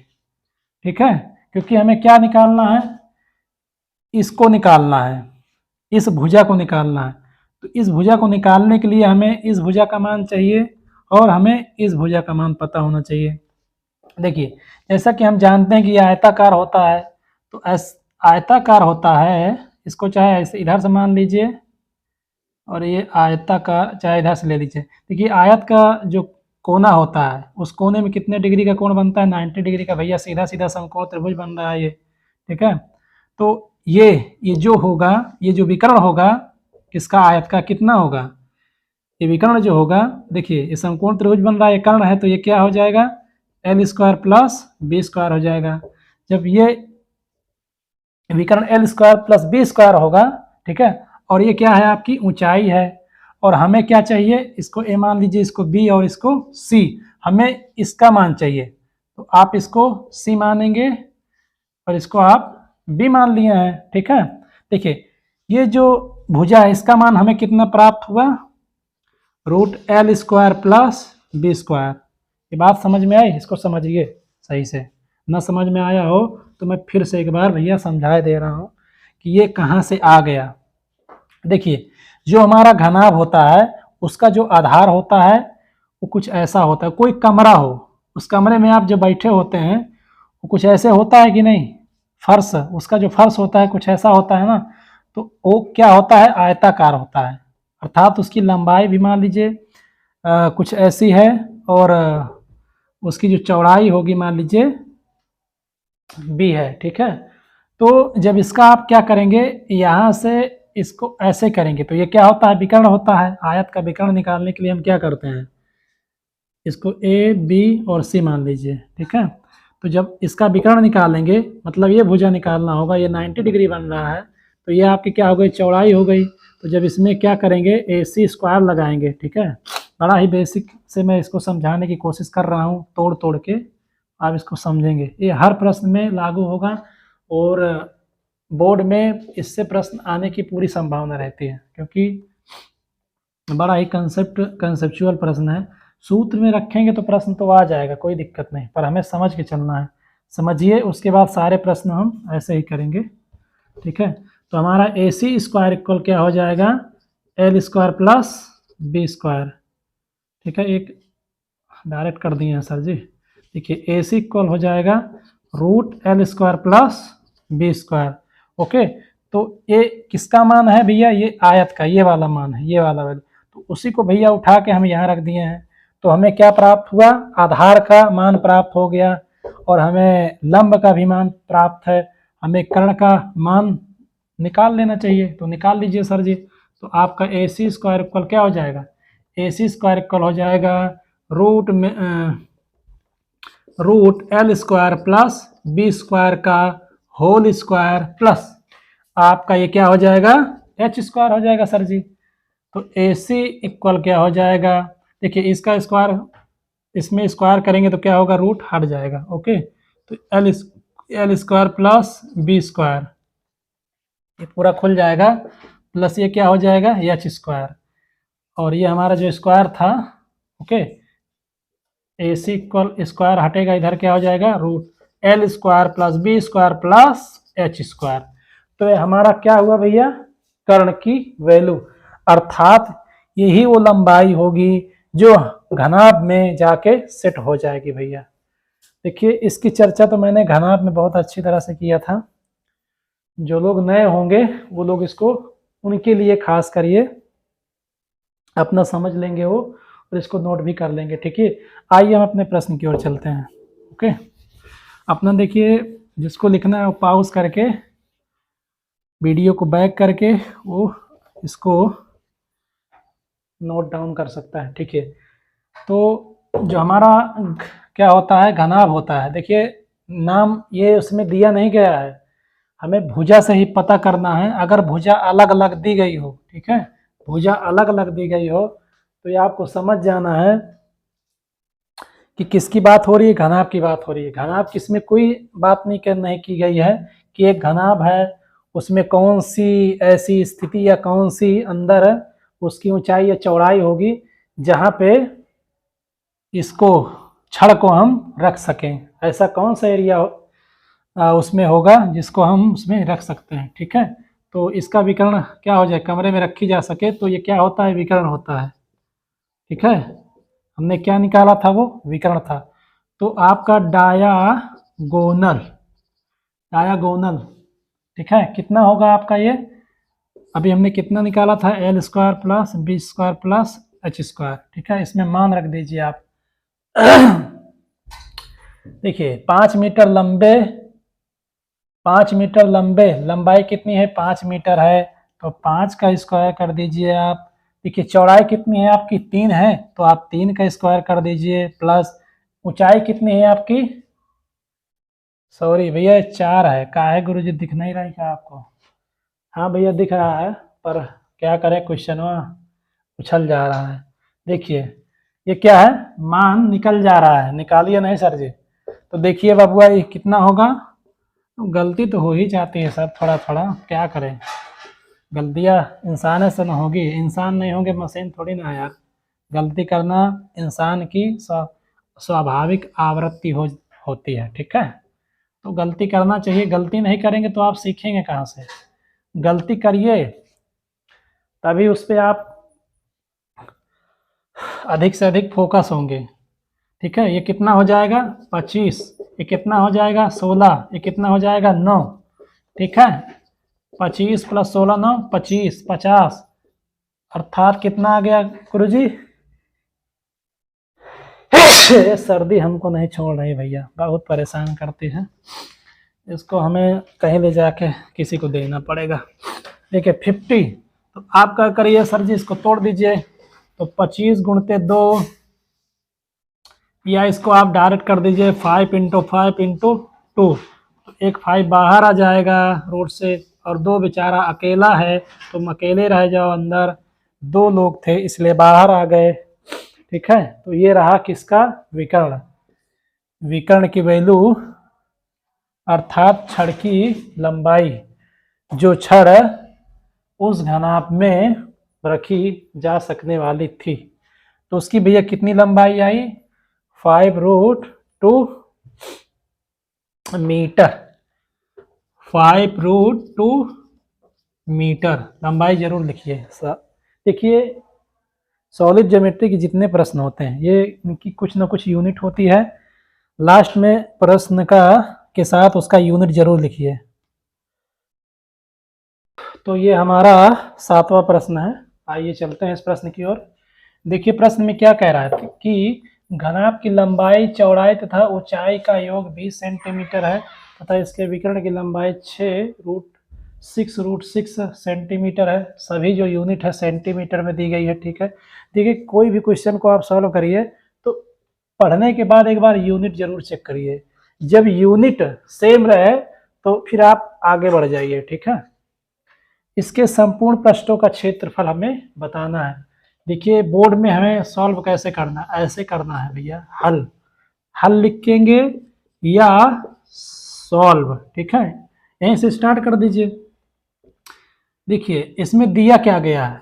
ठीक है। क्योंकि हमें क्या निकालना है, इसको निकालना है, इस भुजा को निकालना है। तो इस भुजा को निकालने के लिए हमें इस भुजा का मान चाहिए और हमें इस भुजा का मान पता होना चाहिए। देखिए, जैसा कि हम जानते हैं कि ये आयताकार होता है, तो आयताकार होता है, इसको चाहे ऐसे इधर से मान लीजिए और ये आयताकार चाहे इधर से ले लीजिए। देखिए, आयत का जो कोना होता है, उस कोने में कितने डिग्री का कोण बनता है, 90 डिग्री का। भैया सीधा सीधा समकोण त्रिभुज बन रहा है ये, ठीक है। तो ये जो होगा, ये जो विकर्ण होगा इसका, आयत का कितना होगा, ये विकर्ण जो होगा, देखिए ये समकोण त्रिभुज बन रहा है, ये कर्ण है, तो ये क्या हो जाएगा, L square plus B square हो जाएगा। जब ये विकर्ण L square plus B square होगा, ठीक है, और ये क्या है, आपकी ऊंचाई है, और हमें क्या चाहिए, इसको ए मान लीजिए, इसको बी और इसको सी, हमें इसका मान चाहिए। तो आप इसको सी मानेंगे और इसको आप बी मान लिए हैं, ठीक है। देखिए, ये जो भुजा है इसका मान हमें कितना प्राप्त हुआ, root L square plus B square. ये बात समझ में आई, इसको समझिए सही से, ना समझ में आया हो तो मैं फिर से एक बार भैया समझा दे रहा हूँ कि ये कहाँ से आ गया। देखिए, जो हमारा घनाभ होता है उसका जो आधार होता है वो कुछ ऐसा होता है, कोई कमरा हो, उस कमरे में आप जब बैठे होते हैं वो कुछ ऐसे होता है कि नहीं, फर्श, उसका जो फर्श होता है कुछ ऐसा होता है ना, तो वो क्या होता है, आयताकार होता है। अर्थात उसकी लंबाई भी मान लीजिए कुछ ऐसी है, और उसकी जो चौड़ाई होगी मान लीजिए बी है, ठीक है। तो जब इसका आप क्या करेंगे, यहाँ से इसको ऐसे करेंगे तो ये क्या होता है, विकर्ण होता है। आयत का विकर्ण निकालने के लिए हम क्या करते हैं, इसको ए बी और सी मान लीजिए, ठीक है। तो जब इसका विकर्ण निकालेंगे, मतलब ये भुजा निकालना होगा, ये 90 डिग्री बन रहा है, तो ये आपकी क्या हो गई, चौड़ाई हो गई। तो जब इसमें क्या करेंगे, ए सी स्क्वायर लगाएंगे, ठीक है। बड़ा ही बेसिक से मैं इसको समझाने की कोशिश कर रहा हूँ, तोड़ तोड़ के आप इसको समझेंगे। ये हर प्रश्न में लागू होगा और बोर्ड में इससे प्रश्न आने की पूरी संभावना रहती है, क्योंकि बड़ा ही कंसेप्चुअल प्रश्न है। सूत्र में रखेंगे तो प्रश्न तो आ जाएगा, कोई दिक्कत नहीं, पर हमें समझ के चलना है। समझिए, उसके बाद सारे प्रश्न हम ऐसे ही करेंगे, ठीक है। तो हमारा ए सी स्क्वायर इक्वल क्या हो जाएगा, L square plus B square, ठीक है। एक डायरेक्ट कर दिए हैं सर जी। देखिए, ए सी इक्वल हो जाएगा root L square plus B square, okay. तो ये किसका मान है भैया, ये आयत का, ये वाला मान है, ये वाला वाला। तो उसी को भैया उठा के हम यहाँ रख दिए हैं। तो हमें क्या प्राप्त हुआ, आधार का मान प्राप्त हो गया, और हमें लंब का भी मान प्राप्त है। हमें कर्ण का मान निकाल लेना चाहिए, तो निकाल लीजिए सर जी। तो आपका ए सी स्क्वायर इक्वल क्या हो जाएगा, ए सी स्क्वायर इक्वल हो जाएगा रूट में root L square plus B square का होल स्क्वायर प्लस आपका ये क्या हो जाएगा, एच स्क्वायर हो जाएगा सर जी। तो ए सी इक्वल क्या हो जाएगा, देखिए इसका स्क्वायर इसमें स्क्वायर करेंगे तो क्या होगा, रूट हट जाएगा, ओके। तो L square plus B square ये पूरा खुल जाएगा, प्लस ये क्या हो जाएगा, एच स्क्वायर, और ये हमारा जो स्क्वायर था, okay. A C equal square हटेगा, इधर क्या हो जाएगा, root L square plus B square plus H square. तो ये हमारा क्या हुआ भैया, कर्ण की वैल्यू, अर्थात यही वो लंबाई होगी जो घनाभ में जाके सेट हो जाएगी भैया। देखिए, इसकी चर्चा तो मैंने घनाभ में बहुत अच्छी तरह से किया था। जो लोग नए होंगे वो लोग इसको, उनके लिए खास करिए, अपना समझ लेंगे वो, और इसको नोट भी कर लेंगे, ठीक है। आइए हम अपने प्रश्न की ओर चलते हैं, ओके। अपना देखिए, जिसको लिखना है वो पॉज करके वीडियो को बैक करके वो इसको नोट डाउन कर सकता है, ठीक है। तो जो हमारा क्या होता है, घनाभ होता है। देखिए, नाम ये उसमें दिया नहीं गया है, हमें भुजा से ही पता करना है। अगर भुजा अलग अलग दी गई हो, ठीक है, भुजा अलग अलग दी गई हो, तो ये आपको समझ जाना है कि किसकी बात हो रही है, घनाभ की बात हो रही है। घनाभ किसमें कोई बात नहीं की गई है कि एक घनाभ है उसमें कौन सी ऐसी स्थिति या कौन सी अंदर उसकी ऊंचाई या चौड़ाई होगी जहां पे इसको छड़ को हम रख सकें। ऐसा कौन सा एरिया उसमें होगा जिसको हम उसमें रख सकते हैं। ठीक है, तो इसका विकर्ण क्या हो जाए, कमरे में रखी जा सके तो ये क्या होता है, विकर्ण होता है। ठीक है, हमने क्या निकाला था, वो विकर्ण था। तो आपका डायागोनल, डायागोनल ठीक है, कितना होगा आपका ये, अभी हमने कितना निकाला था, L square plus B square plus H square. ठीक है, इसमें मान रख दीजिए आप। देखिए 5 मीटर लंबे, 5 मीटर लंबे, लंबाई कितनी है 5 मीटर है, तो 5 का स्क्वायर कर दीजिए आप। देखिए चौड़ाई कितनी है आपकी 3 है, तो आप 3 का स्क्वायर कर दीजिए, प्लस ऊंचाई कितनी है आपकी, सॉरी भैया 4 है, काहे गुरुजी दिख नहीं रहा है क्या आपको, हाँ भैया दिख रहा है, पर क्या करें क्वेश्चन उछल जा रहा है। देखिए ये क्या है, मान निकल जा रहा है, निकालिए नहीं सर जी। तो देखिए बाबुआ ये कितना होगा, गलती तो हो ही जाती है सर, थोड़ा थोड़ा क्या करें, गलतियाँ इंसान से ना होगी, इंसान नहीं होंगे मशीन थोड़ी ना यार, गलती करना इंसान की स्वाभाविक आवृत्ति होती है। ठीक है, तो गलती करना चाहिए, गलती नहीं करेंगे तो आप सीखेंगे कहाँ से, गलती करिए तभी उस पर आप अधिक से अधिक फोकस होंगे। ठीक है, ये कितना हो जाएगा 25, ये कितना हो जाएगा 16, ये कितना हो जाएगा 9। ठीक है, 25 प्लस 16 9, 25 50, अर्थात कितना आ गया गुरुजी, सर्दी हमको नहीं छोड़ रही भैया, बहुत परेशान करती है, इसको हमें कहीं ले जाके किसी को देना पड़ेगा। देखिए 50, तो आप क्या करिए सर जी, इसको तोड़ दीजिए, तो 25 गुणते 2, या इसको आप डायरेक्ट कर दीजिए 5 इंटू 5 इंटू 2, तो एक 5 बाहर आ जाएगा रोड से, और 2 बेचारा अकेला है, तुम अकेले रह जाओ अंदर, 2 लोग थे इसलिए बाहर आ गए। ठीक है, तो ये रहा किसका विकर्ण, विकर्ण की वैल्यू अर्थात छड़ की लंबाई, जो छड़ उस घनाभ में रखी जा सकने वाली थी, तो उसकी भैया कितनी लंबाई आई 5√2 मीटर, 5√2 मीटर लंबाई जरूर लिखिए। देखिए सॉलिड ज्योमेट्री के जितने प्रश्न होते हैं ये इनकी कुछ ना कुछ यूनिट होती है, लास्ट में प्रश्न का के साथ उसका यूनिट जरूर लिखिए। तो ये हमारा 7वां प्रश्न है, आइए चलते हैं इस प्रश्न की ओर। देखिए प्रश्न में क्या कह रहा है कि घनाभ की लंबाई चौड़ाई तथा ऊंचाई का योग 20 सेंटीमीटर है तथा इसके विकर्ण की लंबाई 6√6 सेंटीमीटर है, सभी जो यूनिट है सेंटीमीटर में दी गई है। ठीक है, देखिए कोई भी क्वेश्चन को आप सॉल्व करिए तो पढ़ने के बाद एक बार यूनिट जरूर चेक करिए, जब यूनिट सेम रहे तो फिर आप आगे बढ़ जाइए। ठीक है, इसके संपूर्ण पृष्ठों का क्षेत्रफल हमें बताना है। देखिए बोर्ड में हमें सॉल्व कैसे करना है, ऐसे करना है भैया, हल हल लिखेंगे या सॉल्व। ठीक है, यहीं से स्टार्ट कर दीजिए। देखिए इसमें दिया क्या गया है,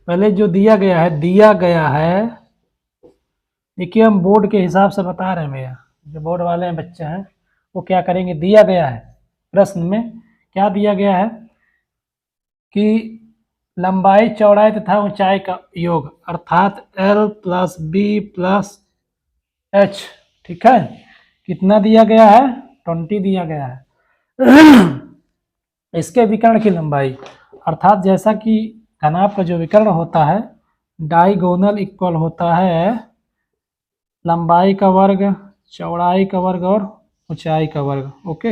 पहले जो दिया गया है, देखिए हम बोर्ड के हिसाब से बता रहे हैं भैया, जो बोर्ड वाले हैं बच्चे हैं वो क्या करेंगे, दिया गया है प्रश्न में क्या दिया गया है कि लंबाई चौड़ाई तथा ऊंचाई का योग अर्थात L plus B plus H. ठीक है, कितना दिया गया है 20 दिया गया है। इसके विकर्ण की लंबाई अर्थात जैसा कि घनाभ का जो विकर्ण होता है डायगोनल इक्वल होता है लंबाई का वर्ग, चौड़ाई का वर्ग और ऊंचाई का वर्ग। ओके,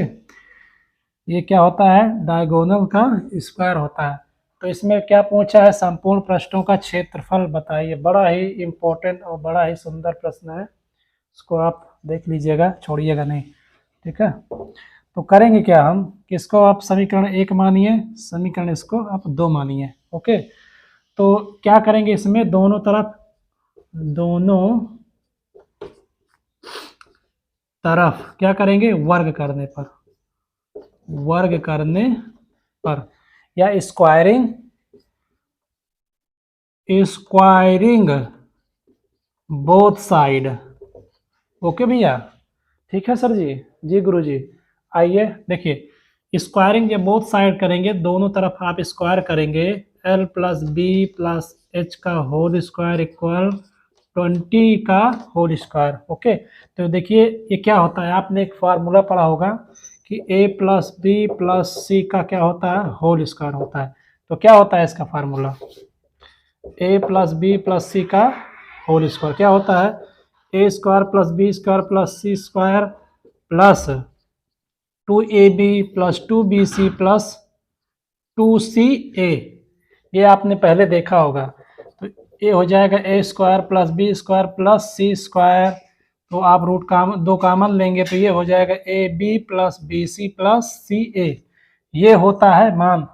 ये क्या होता है डायगोनल का स्क्वायर होता है। तो इसमें क्या पूछा है, संपूर्ण पृष्ठों का क्षेत्रफल बताइए, बड़ा ही इंपॉर्टेंट और बड़ा ही सुंदर प्रश्न है, इसको आप देख लीजिएगा छोड़िएगा नहीं। ठीक है, तो करेंगे क्या हम, किसको आप समीकरण 1 मानिए, समीकरण इसको आप 2 मानिए। ओके, तो क्या करेंगे इसमें दोनों तरफ क्या करेंगे, वर्ग करने पर, वर्ग करने पर, या squaring, squaring both side. Okay भैया, ठीक है सर जी, जी गुरु जी। आइए देखिए, स्क्वायरिंग जब बोथ साइड करेंगे, दोनों तरफ आप स्क्वायर करेंगे, l plus B plus H का होल स्क्वायर इक्वल 20 का होल स्क्वायर। ओके, तो देखिए ये क्या होता है, आपने एक फार्मूला पढ़ा होगा कि a plus B plus C का क्या होता है, होल स्क्वायर होता है। तो क्या होता है इसका formula, a plus B plus C का होल स्क्वायर क्या होता है, A square plus B square plus C square plus 2ab plus 2bc plus 2ca। ये आपने पहले देखा होगा। तो ये हो जाएगा A square plus B square plus C square, तो आप रूट दो कामन लेंगे तो ये हो जाएगा A B plus B C plus C A. ये होता है मान,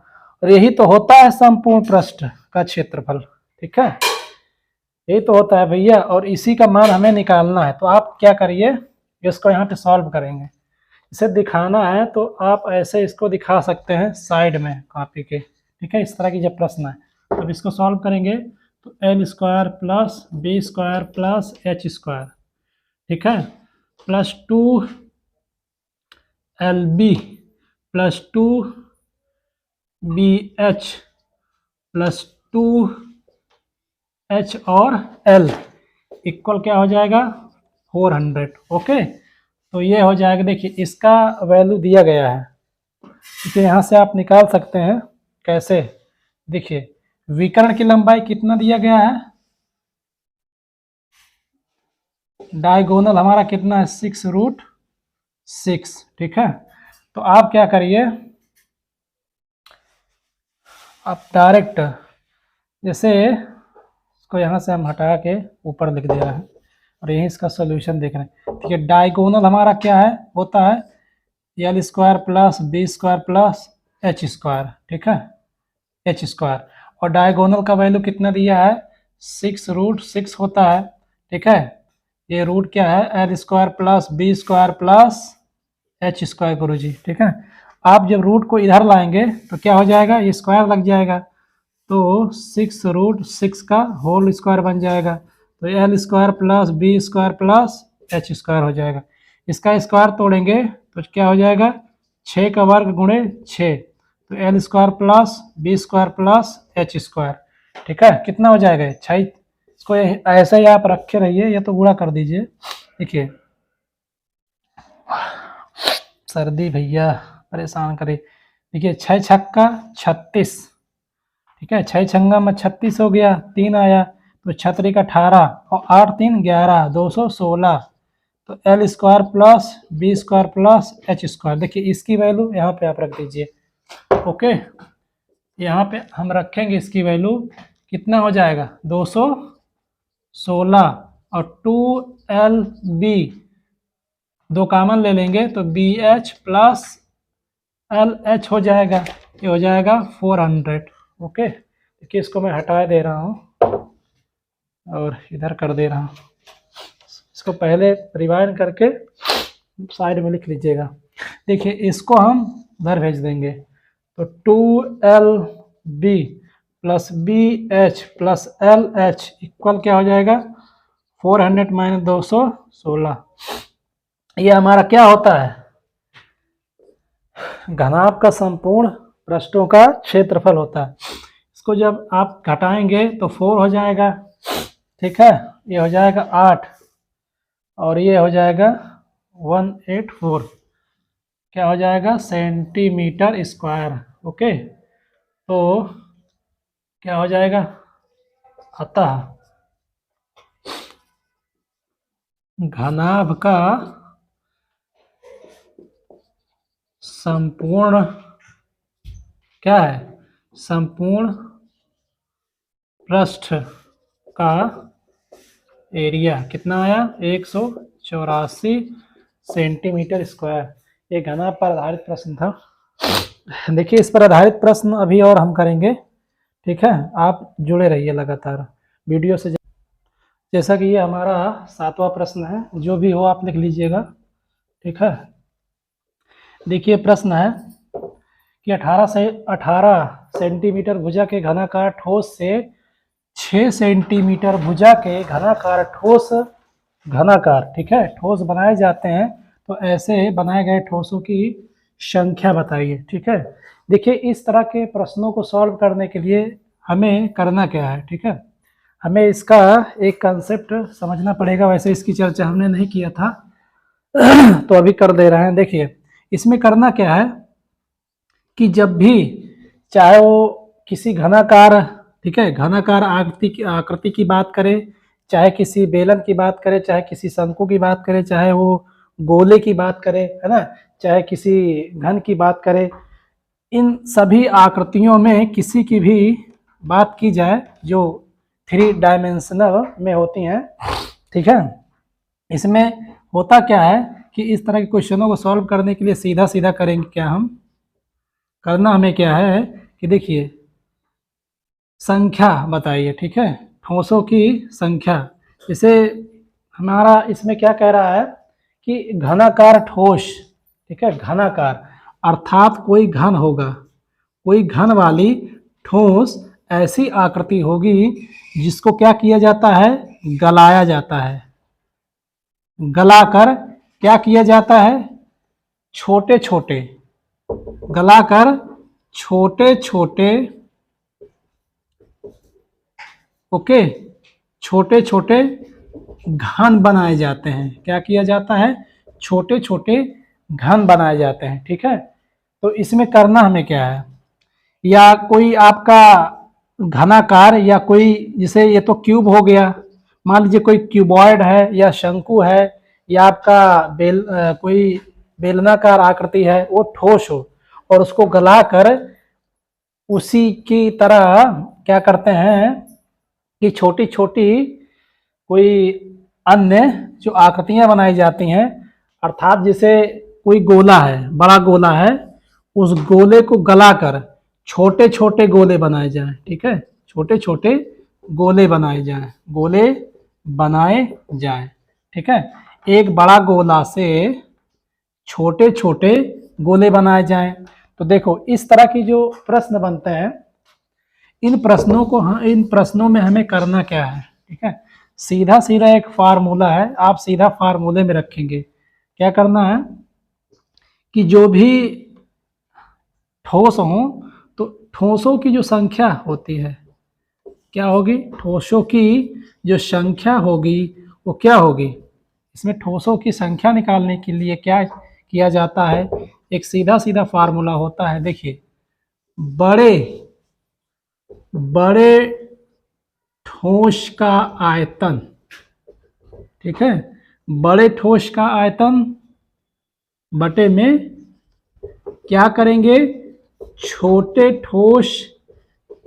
और यही तो होता है संपूर्ण पृष्ठ का क्षेत्रफल। ठीक है, यही तो होता है भैया, और इसी का मान हमें निकालना है। तो आप क्या करिए, इसको यहाँ पे सॉल्व करेंगे। इसे दिखाना है तो आप ऐसे इसको दिखा सकते हैं साइड में कॉपी के। ठीक है, इस तरह की जब प्रश्न है तब इसको सॉल्व करेंगे तो L square plus B square plus H square, ठीक है, plus 2LB plus 2BH plus 2H और L इक्वल क्या हो जाएगा, 400। ओके, तो ये हो जाएगा। देखिए इसका वैल्यू दिया गया है, इसे यहाँ से आप निकाल सकते हैं। कैसे, देखिए विकर्ण की लंबाई कितना दिया गया है, डायगोनल हमारा कितना है, 6√6। ठीक है, तो आप क्या करिए, आप डायरेक्ट जैसे इसको यहाँ से हम हटा के ऊपर लिख दे रहे हैं और यही इसका सोल्यूशन देख रहे हैं। ठीक है, डायगोनल हमारा क्या है, होता है L square plus B square plus H square. ठीक है, एच स्क्वायर, और डायगोनल का वैल्यू कितना दिया है, 6√6 होता है। ठीक है, ये रूट क्या है, L square plus B square plus H square गुरु जी। ठीक है, आप जब रूट को इधर लाएंगे तो क्या हो जाएगा, ये स्क्वायर लग जाएगा, तो 6√6 का होल स्क्वायर बन जाएगा। तो L square plus B square plus H square हो जाएगा। इसका स्क्वायर तोड़ेंगे तो क्या हो जाएगा, 6 का वर्ग गुणे 6, तो L square plus B square plus H square. ठीक है, कितना हो जाएगा, 6। इसको ऐसे ही आप रखे रहिए, या तो गुणा कर दीजिए। देखिए सर्दी भैया परेशान करे। देखिए 6 छक्का 36, ठीक है, 6 छंगा में 36 हो गया, 3 आया तो 6 का 18 और 8 3 11, 216। तो L square plus B square plus H square, देखिए इसकी वैल्यू यहाँ पे आप रख दीजिए। ओके, यहाँ पे हम रखेंगे इसकी वैल्यू, कितना हो जाएगा, 216 और 2LB दो कामन ले लेंगे तो BH प्लस LH हो जाएगा, ये हो जाएगा 400। ओके, देखिए इसको मैं हटा दे रहा हूँ और इधर कर दे रहा हूँ। इसको पहले रिवाइंड करके साइड में लिख लीजिएगा। देखिए इसको हम उधर भेज देंगे, तो 2LB plus BH plus LH equal क्या हो जाएगा, 400 माइनस 216। ये हमारा क्या होता है, घनाभ का संपूर्ण पृष्ठों का क्षेत्रफल होता है। इसको जब आप घटाएंगे तो 4 हो जाएगा। ठीक है, ये हो जाएगा 8 और ये हो जाएगा 184, क्या हो जाएगा, सेंटीमीटर स्क्वायर। ओके, तो क्या हो जाएगा, अतः घनाभ का संपूर्ण क्या है, संपूर्ण पृष्ठ का एरिया कितना आया, 184 सेंटीमीटर स्क्वायर। ये घनाभ पर आधारित प्रश्न था। देखिए इस पर आधारित प्रश्न अभी और हम करेंगे। ठीक है, आप जुड़े रहिए लगातार वीडियो से। जैसा कि ये हमारा 7वां प्रश्न है, जो भी हो आप लिख लीजिएगा। ठीक है। देखिए प्रश्न है कि 18 सेंटीमीटर भुजा के घनाकार ठोस से 6 सेंटीमीटर भुजा के घनाकार ठोस घनाकार, ठीक है, ठोस बनाए जाते हैं, तो ऐसे बनाए गए ठोसों की संख्या बताइए। ठीक है, देखिए इस तरह के प्रश्नों को सॉल्व करने के लिए हमें करना क्या है, ठीक है, हमें इसका एक कंसेप्ट समझना पड़ेगा। वैसे इसकी चर्चा हमने नहीं किया था तो अभी कर दे रहे हैं। देखिए इसमें करना क्या है कि जब भी चाहे वो किसी घनाकार, ठीक है, घनाकार आकृति की बात करें, चाहे किसी बेलन की बात करें, चाहे किसी शंकु की बात करें, चाहे वो गोले की बात करें, है ना, चाहे किसी घन की बात करें, इन सभी आकृतियों में किसी की भी बात की जाए जो 3 डायमेंशनल में होती हैं, ठीक है, इसमें होता क्या है कि इस तरह के क्वेश्चनों को सॉल्व करने के लिए सीधा सीधा करेंगे क्या, हम करना हमें क्या है कि देखिए संख्या बताइए, ठीक है, ठोसों की संख्या। जैसे हमारा इसमें क्या कह रहा है कि घनाकार ठोस, ठीक है, घनाकार अर्थात कोई घन होगा, कोई घन वाली ठोस ऐसी आकृति होगी जिसको क्या किया जाता है, गलाया जाता है। गलाकर क्या किया जाता है, छोटे छोटे, गलाकर छोटे छोटे, ओके, छोटे छोटे घन बनाए जाते हैं। क्या किया जाता है, छोटे छोटे घन बनाए जाते हैं। ठीक है, तो इसमें करना हमें क्या है, या कोई आपका घनाकार या कोई, जैसे ये तो क्यूब हो गया, मान लीजिए कोई क्यूबॉइड है या शंकु है या आपका कोई बेलनाकार आकृति है, वो ठोस हो और उसको गलाकर उसी की तरह क्या करते हैं कि छोटी छोटी कोई अन्य जो आकृतियां बनाई जाती हैं, अर्थात जैसे कोई गोला है, बड़ा गोला है, उस गोले को गलाकर छोटे छोटे गोले बनाए जाएं। ठीक है, छोटे छोटे गोले बनाए जाएं, गोले बनाए जाएं। ठीक है, एक बड़ा गोला से छोटे छोटे गोले बनाए जाएं। तो देखो इस तरह की जो प्रश्न बनते हैं, इन प्रश्नों में हमें करना क्या है, ठीक है, सीधा सीधा एक फार्मूला है, आप सीधा फार्मूले में रखेंगे। क्या करना है कि जो भी ठोस हो, तो ठोसों की जो संख्या होती है, क्या होगी, ठोसों की जो संख्या होगी वो क्या होगी, इसमें ठोसों की संख्या निकालने के लिए क्या किया जाता है, एक सीधा सीधा फार्मूला होता है। देखिए बड़े बड़े ठोस का आयतन, ठीक है, बड़े ठोस का आयतन बटे में क्या करेंगे, छोटे ठोस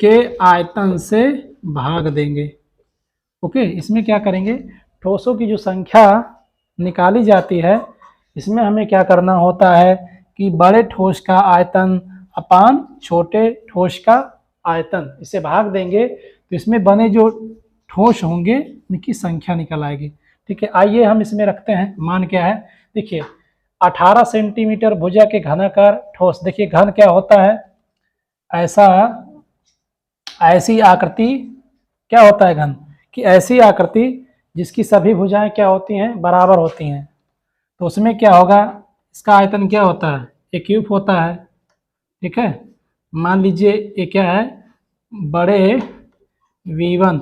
के आयतन से भाग देंगे। ओके, इसमें क्या करेंगे, ठोसों की जो संख्या निकाली जाती है, इसमें हमें क्या करना होता है कि बड़े ठोस का आयतन अपान छोटे ठोस का आयतन, इसे भाग देंगे, तो इसमें बने जो ठोस होंगे उनकी संख्या निकल आएगी। ठीक है, आइए हम इसमें रखते हैं, मान क्या है, देखिए 18 सेंटीमीटर भुजा के घनाकार ठोस। देखिए घन क्या होता है, ऐसी आकृति, क्या होता है घन, कि ऐसी आकृति जिसकी सभी भुजाएं क्या होती हैं, बराबर होती हैं। तो उसमें क्या होगा, इसका आयतन क्या होता है, एक क्यूब होता है। ठीक है, मान लीजिए ये क्या है, बड़े V1,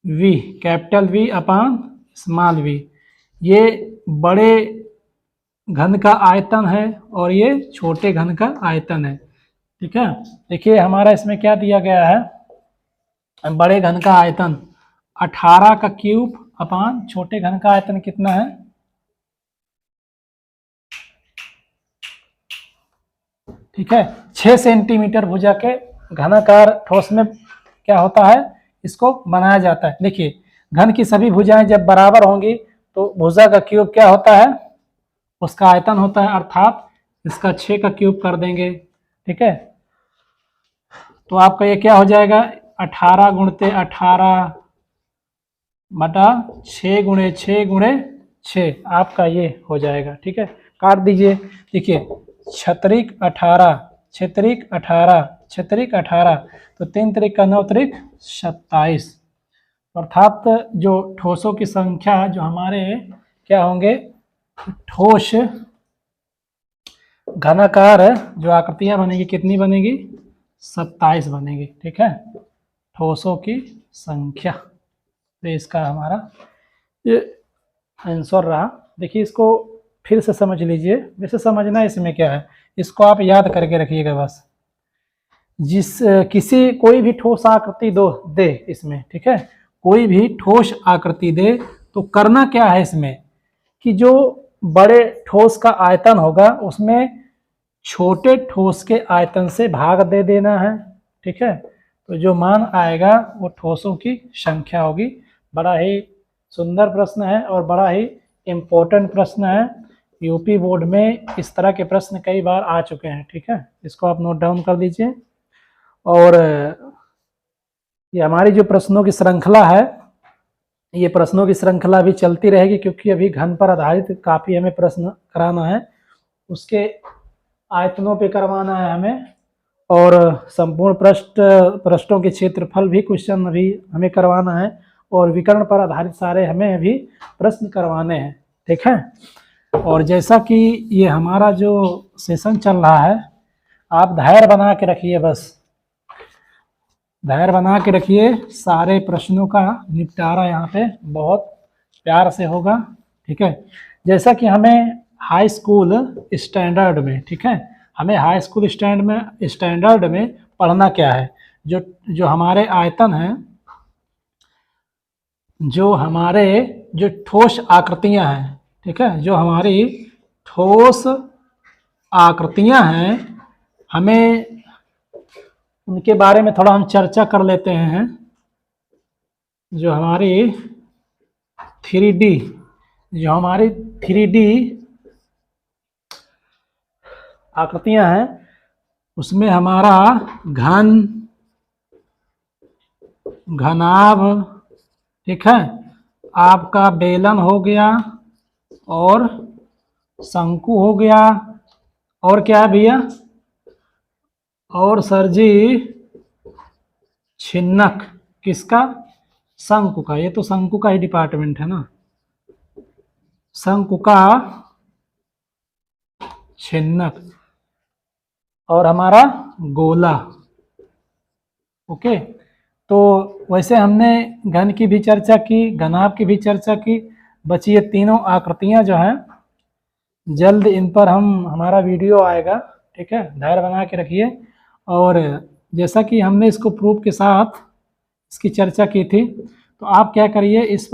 V कैपिटल V अपान स्मॉल V, ये बड़े घन का आयतन है और ये छोटे घन का आयतन है। ठीक है, देखिए हमारा इसमें क्या दिया गया है, बड़े घन का आयतन 18 का क्यूब अपान छोटे घन का आयतन कितना है, ठीक है, 6 सेंटीमीटर भुजा के घनाकार ठोस में क्या होता है, इसको बनाया जाता है। देखिए घन की सभी भुजाएं जब बराबर होंगी तो भुजा का क्यूब क्या होता है, उसका आयतन होता है, अर्थात इसका 6 का क्यूब कर देंगे। ठीक है, तो आपका ये क्या हो जाएगा, 18 गुणते 18 बटा 6 गुणे 6 गुणे 6 आपका ये हो जाएगा। ठीक है, काट दीजिए। देखिए छत्रिक 18, छत्रिक 18, छत्रिक 18, तो 3 त्रिक का 9 त्रिक 27, अर्थात जो ठोसों की संख्या जो हमारे क्या होंगे, ठोस घनाकार जो आकृतियां बनेगी कितनी बनेगी, 27 बनेगी। ठीक है, ठोसों की संख्या, तो इसका हमारा ये आंसर रहा। देखिए इसको फिर से समझ लीजिए, वैसे समझना इसमें क्या है, इसको आप याद करके रखिएगा बस। किसी कोई भी ठोस आकृति दे इसमें, ठीक है, कोई भी ठोस आकृति दे तो करना क्या है इसमें कि जो बड़े ठोस का आयतन होगा उसमें छोटे ठोस के आयतन से भाग दे देना है। ठीक है, तो जो मान आएगा वो ठोसों की संख्या होगी। बड़ा ही सुंदर प्रश्न है और बड़ा ही इम्पोर्टेंट प्रश्न है। यूपी बोर्ड में इस तरह के प्रश्न कई बार आ चुके हैं। ठीक है, इसको आप नोट डाउन कर दीजिए। और ये हमारी जो प्रश्नों की श्रृंखला है, ये प्रश्नों की श्रृंखला भी चलती रहेगी, क्योंकि अभी घन पर आधारित काफ़ी हमें प्रश्न कराना है, उसके आयतनों पे करवाना है हमें, और संपूर्ण पृष्ठों के क्षेत्रफल भी क्वेश्चन अभी हमें करवाना है, और विकर्ण पर आधारित सारे हमें अभी प्रश्न करवाने हैं। ठीक है, और जैसा कि ये हमारा जो सेशन चल रहा है, आप धैर्य बना के रखिए, बस धैर्य बना के रखिए। सारे प्रश्नों का निपटारा यहाँ पे बहुत प्यार से होगा। ठीक है, जैसा कि हमें हाई स्कूल स्टैंडर्ड में, ठीक है, हमें हाई स्कूल स्टैंडर्ड में पढ़ना क्या है, जो हमारे आयतन हैं, जो ठोस आकृतियां हैं, ठीक है, जो हमारी ठोस आकृतियां हैं, हमें उनके बारे में थोड़ा हम चर्चा कर लेते हैं। जो हमारी 3D, जो हमारी 3D आकृतियां हैं, उसमें हमारा घन, घनाभ, ठीक है, आपका बेलन हो गया, और शंकु हो गया, और क्या है भैया, और सर जी छिन्नक, किसका, शंकु का। ये तो शंकु का ही डिपार्टमेंट है ना, शंकु का छिन्नक, और हमारा गोला। ओके, तो वैसे हमने घन की भी चर्चा की, घनाभ की भी चर्चा की, बची ये तीनों आकृतियां जो हैं, जल्द इन पर हमारा वीडियो आएगा। ठीक है, धैर्य बना के रखिए। और जैसा कि हमने इसको प्रूफ के साथ इसकी चर्चा की थी, तो आप क्या करिए, इस